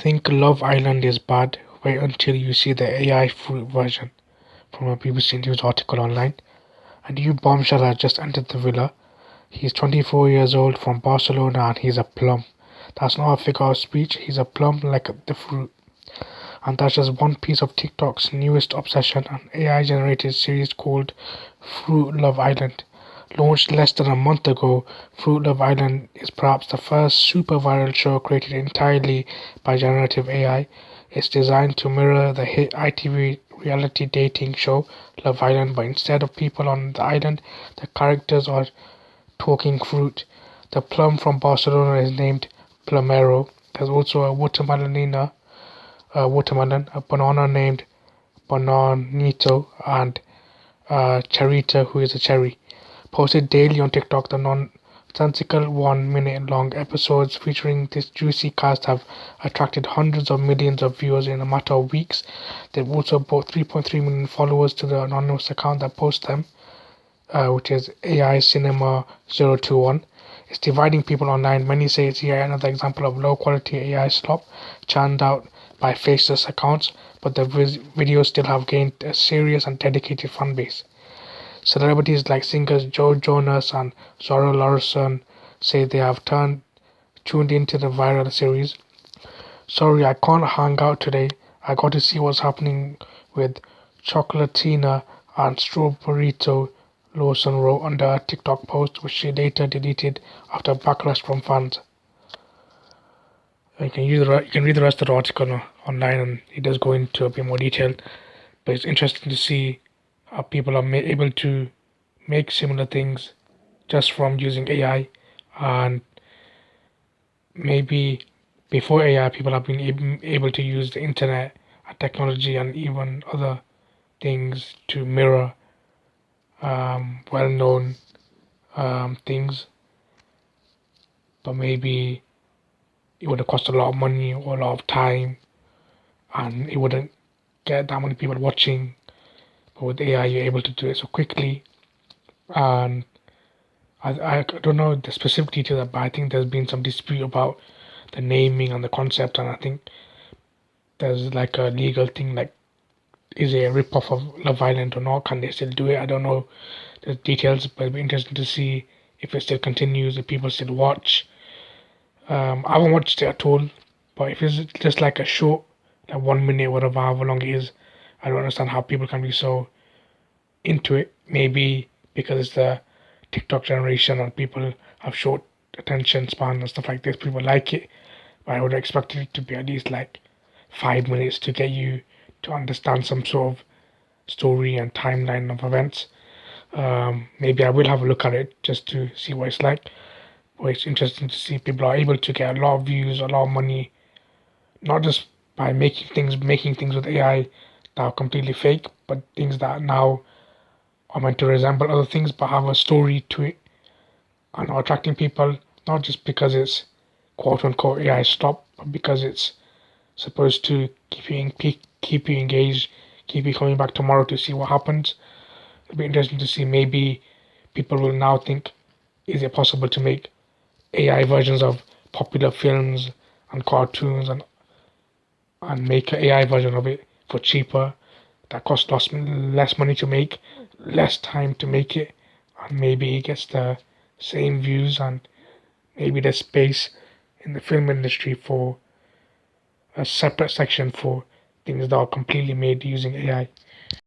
think Love Island is bad. Wait until you see the AI fruit version from a BBC News article online. A new bombshell has just entered the villa. He's 24 years old from Barcelona and he's a plum. That's not a figure of speech, he's a plum like the fruit. And that's just one piece of TikTok's newest obsession, an AI generated series called Fruit Love Island. Launched less than a month ago, Fruit Love Island is perhaps the first super viral show created entirely by generative AI. It's designed to mirror the hit ITV reality dating show Love Island, but instead of people on the island, the characters are talking fruit. The plum from Barcelona is named Plumero. There's also a watermelon, a banana named Bananito, and a charita who is a cherry. Posted daily on TikTok, the nonsensical 1 minute long episodes featuring this juicy cast have attracted hundreds of millions of viewers in a matter of weeks. They've also brought 3.3 million followers to the anonymous account that posts them, which is AI Cinema 021. It's dividing people online. Many say it's yet another example of low quality AI slop churned out by faceless accounts, but the videos still have gained a serious and dedicated fan base. Celebrities like singers Joe Jonas and Zara Larsson say they have tuned into the viral series. Sorry, I can't hang out today. I got to see what's happening with Chocolatina and Strawberryto, Lawson wrote under a TikTok post, which she later deleted after backlash from fans. You can read the rest of the article online, and it does go into a bit more detail. But it's interesting to see how people are able to make similar things just from using AI, and maybe before AI, people have been able to use the internet and technology and even other things to mirror well-known things, but maybe it would have cost a lot of money or a lot of time, and it wouldn't get that many people watching. But with AI, you're able to do it so quickly, and I don't know the specific details, but I think there's been some dispute about the naming and the concept, and I think there's like a legal thing, like is it a rip-off of Love Island or not? Can they still do it? I don't know the details, but it'll be interesting to see if it still continues, if people still watch. I haven't watched it at all, but if it's just like a short, like 1 minute, whatever, however long it is, I don't understand how people can be so into it. Maybe because it's the TikTok generation and people have short attention span and stuff like this. People like it, but I would expect it to be at least like 5 minutes to get you to understand some sort of story and timeline of events. Maybe I will have a look at it just to see what it's like. But it's interesting to see people are able to get a lot of views, a lot of money, not just by making things with AI that are completely fake, but things that now are meant to resemble other things but have a story to it and are attracting people not just because it's quote unquote AI stop, but because it's supposed to keep you engaged, keep you coming back tomorrow to see what happens. It'll be interesting to see. Maybe people will now think, is it possible to make AI versions of popular films and cartoons and make an AI version of it for cheaper, that costs less money to make, less time to make it, and maybe it gets the same views, and maybe there's space in the film industry for a separate section for things that are completely made using AI.